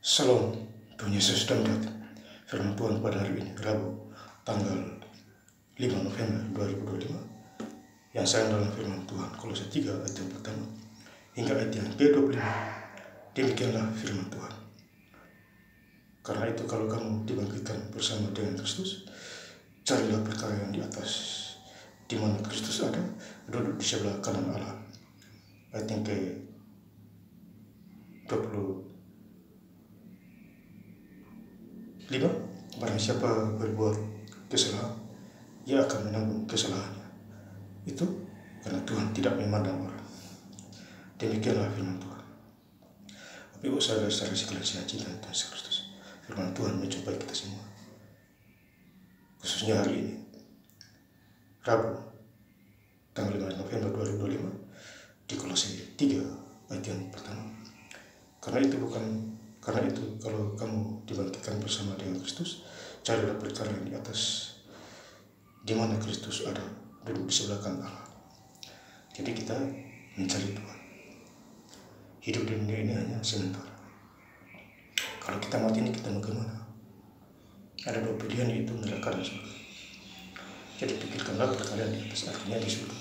Salam, Tuhan Yesus dan firman Tuhan pada hari ini, Rabu, tanggal 5 November 2025, yang saya dalam firman Tuhan, Kolose 3 ayat yang pertama, hingga ayat yang ke-25, demikianlah firman Tuhan. Karena itu kalau kamu dibangkitkan bersama dengan Kristus, carilah perkara yang di atas, di mana Kristus ada, duduk di sebelah kanan Allah. Ayat yang ke-25, barang siapa berbuat kesalahan, ia akan menanggung kesalahannya. Itu karena Tuhan tidak memandang orang. Demikianlah firman Tuhan. Bapak Ibu saudara-saudara sekalian saya cinta Tuhan Yesus Kristus, firman Tuhan menjumpai kita semua, khususnya hari ini, Rabu, tanggal 5 November 2025, di Kolose 3 ayat yang pertama. Karena itu kalau kamu dibangkitkan bersama dengan Kristus, carilah perkara yang di atas, di mana Kristus ada, duduk di sebelah kanan Allah. Jadi kita mencari Tuhan. Hidup di dunia ini hanya sementara. Kalau kita mati ini, kita mau kemana? Ada dua pilihan, yaitu neraka dan surga. Jadi pikirkanlah perkara yang di atas, artinya di surga,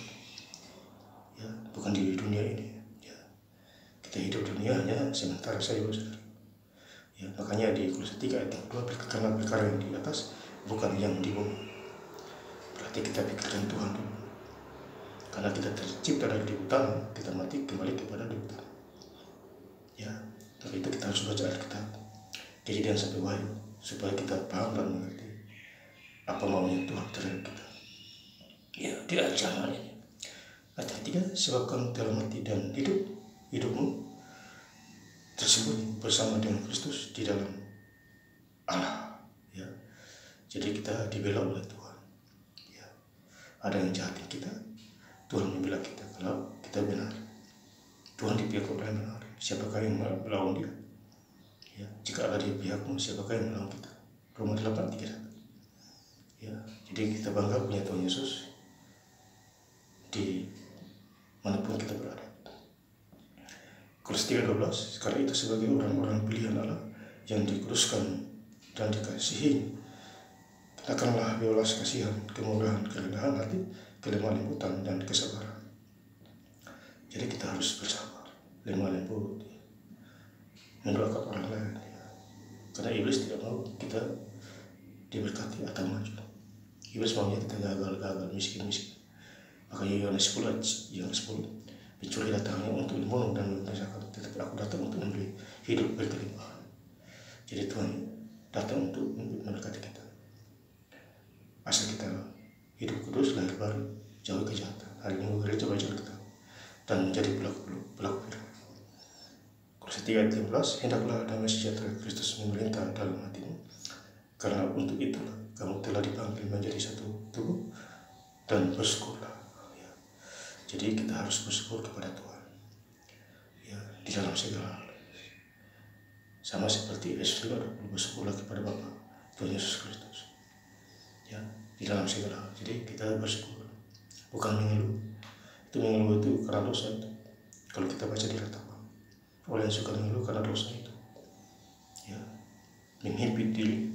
ya, bukan di dunia ini. Ya. Kita hidup di dunia hanya sementara saja, saudara. Ya, makanya di Kolose 3 ayat 2, pikirkanlah perkara yang di atas, bukan yang di bawah. Berarti kita pikirkan Tuhan dulu. Karena kita tercipta dari di utama, kita mati kembali kepada di utama. Ya, tapi itu kita harus baca Alkitab, Kejadian sampai Wahyu, supaya kita paham dan mengerti apa maunya Tuhan terhadap kita. Ya, di ayat yang ini. Ayat ketiga, sebab kamu telah mati dan hidupmu tersembunyi bersama dengan Kristus di dalam Allah. Ya. Jadi kita dibela oleh Tuhan. Ya. Ada yang jahatin kita, Tuhan membela kita kalau kita benar. Tuhan di pihak orang yang benar. Siapakah yang melawan dia? Ya. Jika ada di pihakmu, siapakah yang melawan kita? Roma 8:3. Ya. Jadi kita bangga punya Tuhan Yesus di manapun kita berada. Kolose 3:12, karena itu sebagai orang-orang pilihan Allah yang dikuduskan dan dikasihi, kenakanlah belas kasihan, kemurahan, kerendahan hati, kelemah lembutan, dan kesabaran. Jadi kita harus bersabar, lemah lembut, mendoakan orang lain, ya. Karena iblis tidak mau kita diberkati atau maju. Iblis maunya kita gagal, miskin. Makanya Yohanes 10, pencuri datangnya untuk membunuh dan membinasakan, tetapi aku datang untuk memberi hidup berkelimpahan. Jadi Tuhan datang untuk memberkati kita. Asal kita hidup kudus, lahir baru, jauh kejahatan. Hari ini gereja baca kita dan menjadi pelaku firman. Kolose 3 ayat 15, hendaklah damai sejahtera Kristus memerintah dalam hatimu, karena untuk itulah kamu telah dipanggil menjadi satu tubuh, dan bersyukurlah. Jadi kita harus bersyukur kepada Tuhan, ya, di dalam segala hal. Sama seperti Yesus juga bersyukurlah kepada Bapa, Tuhan Yesus Kristus, ya, di dalam segala hal. Jadi kita bersyukur, bukan mengeluh. Mengeluh itu karena dosa itu. Kalau kita baca di Ratapan, orang yang suka mengeluh karena dosa itu, ya, menghimpit diri.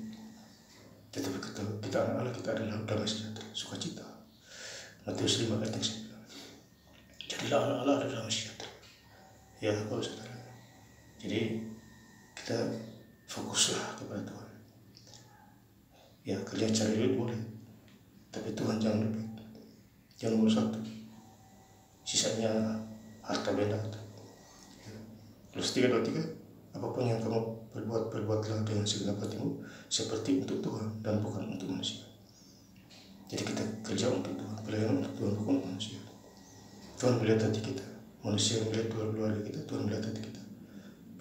Tetapi kita anak Allah, kita adalah damai sejahtera, sukacita. Matius 5 ayat 9. Jadilah anak Allah ada damai sejahtera. Ya, Bapak saudara. Jadi kita fokuslah kepada Tuhan. Ya, kalian cari duit boleh, tapi Tuhan jangan lebih. Jangan nomor satu. Sisanya harta benda. Ya. Kolose 3:23, apapun yang kamu perbuatlah dengan segenap hatimu, seperti untuk Tuhan dan bukan untuk manusia. Jadi kita kerja untuk Tuhan, pelayanan untuk Tuhan, bukan untuk manusia. Tuhan melihat hati kita, manusia melihat luar kita, Tuhan melihat hati kita.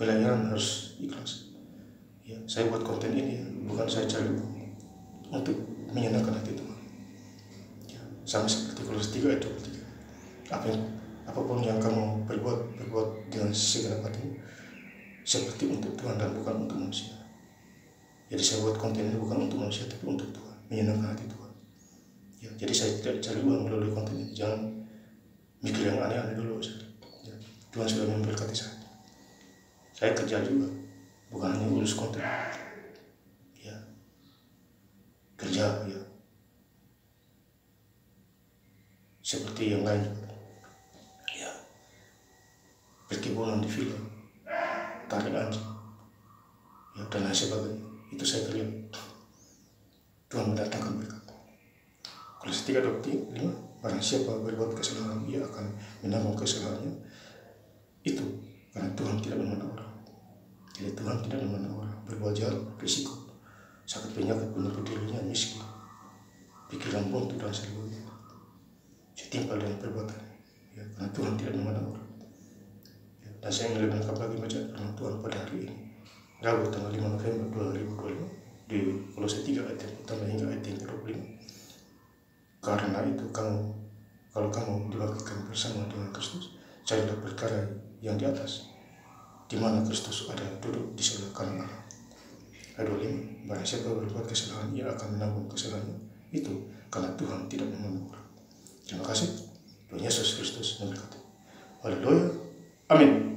Pelayanan harus ikhlas. Ya, saya buat konten ini, bukan saya cari untuk menyenangkan hati Tuhan. Ya, sama seperti Kolose 3 ayat 23. Apapun yang kamu perbuat dengan segenap hatimu, seperti untuk Tuhan dan bukan untuk manusia. Jadi saya buat konten ini bukan untuk manusia, tapi untuk Tuhan, menyenangkan hati Tuhan. Ya, jadi saya tidak cari uang melalui konten ini. Jangan mikir yang aneh-aneh dulu, ya. Tuhan sudah memberkati saya. Saya kerja juga, bukan hanya seperti yang lain. Ya, perkebunan di villa, tarik anjing, ya, dan lain sebagainya. Itu saya terlihat Tuhan mendatangkan berkat. Kolose 3:5, barang siapa berbuat kesalahan, ia akan menanggung kesalahannya. Itu karena Tuhan tidak memandang orang. Jadi Tuhan tidak memandang orang. Berbuat jahat, risiko, sakit penyakit, menyebut dirinya miskin, pikiran buntu dan sebagainya, setimpal dengan perbuatan. Ya, karena Tuhan tidak memandang orang. Ya, dan saya ingin lebih lengkap lagi baca firman Tuhan pada hari ini, Rabu tanggal 5 November 2025, di Kolose 3 ayat yang pertama hingga ayat yang ke-25. Karena itu kalau kamu dibangkitkan bersama dengan Kristus, carilah perkara yang di atas, di mana Kristus ada duduk di sebelah kanan Allah. Ayat 25, barang siapa berbuat kesalahan, ia akan menanggung kesalahannya. Itu karena Tuhan tidak memandang orang. Terima kasih. Tuhan Yesus Kristus memberkati. Haleluya. Amin.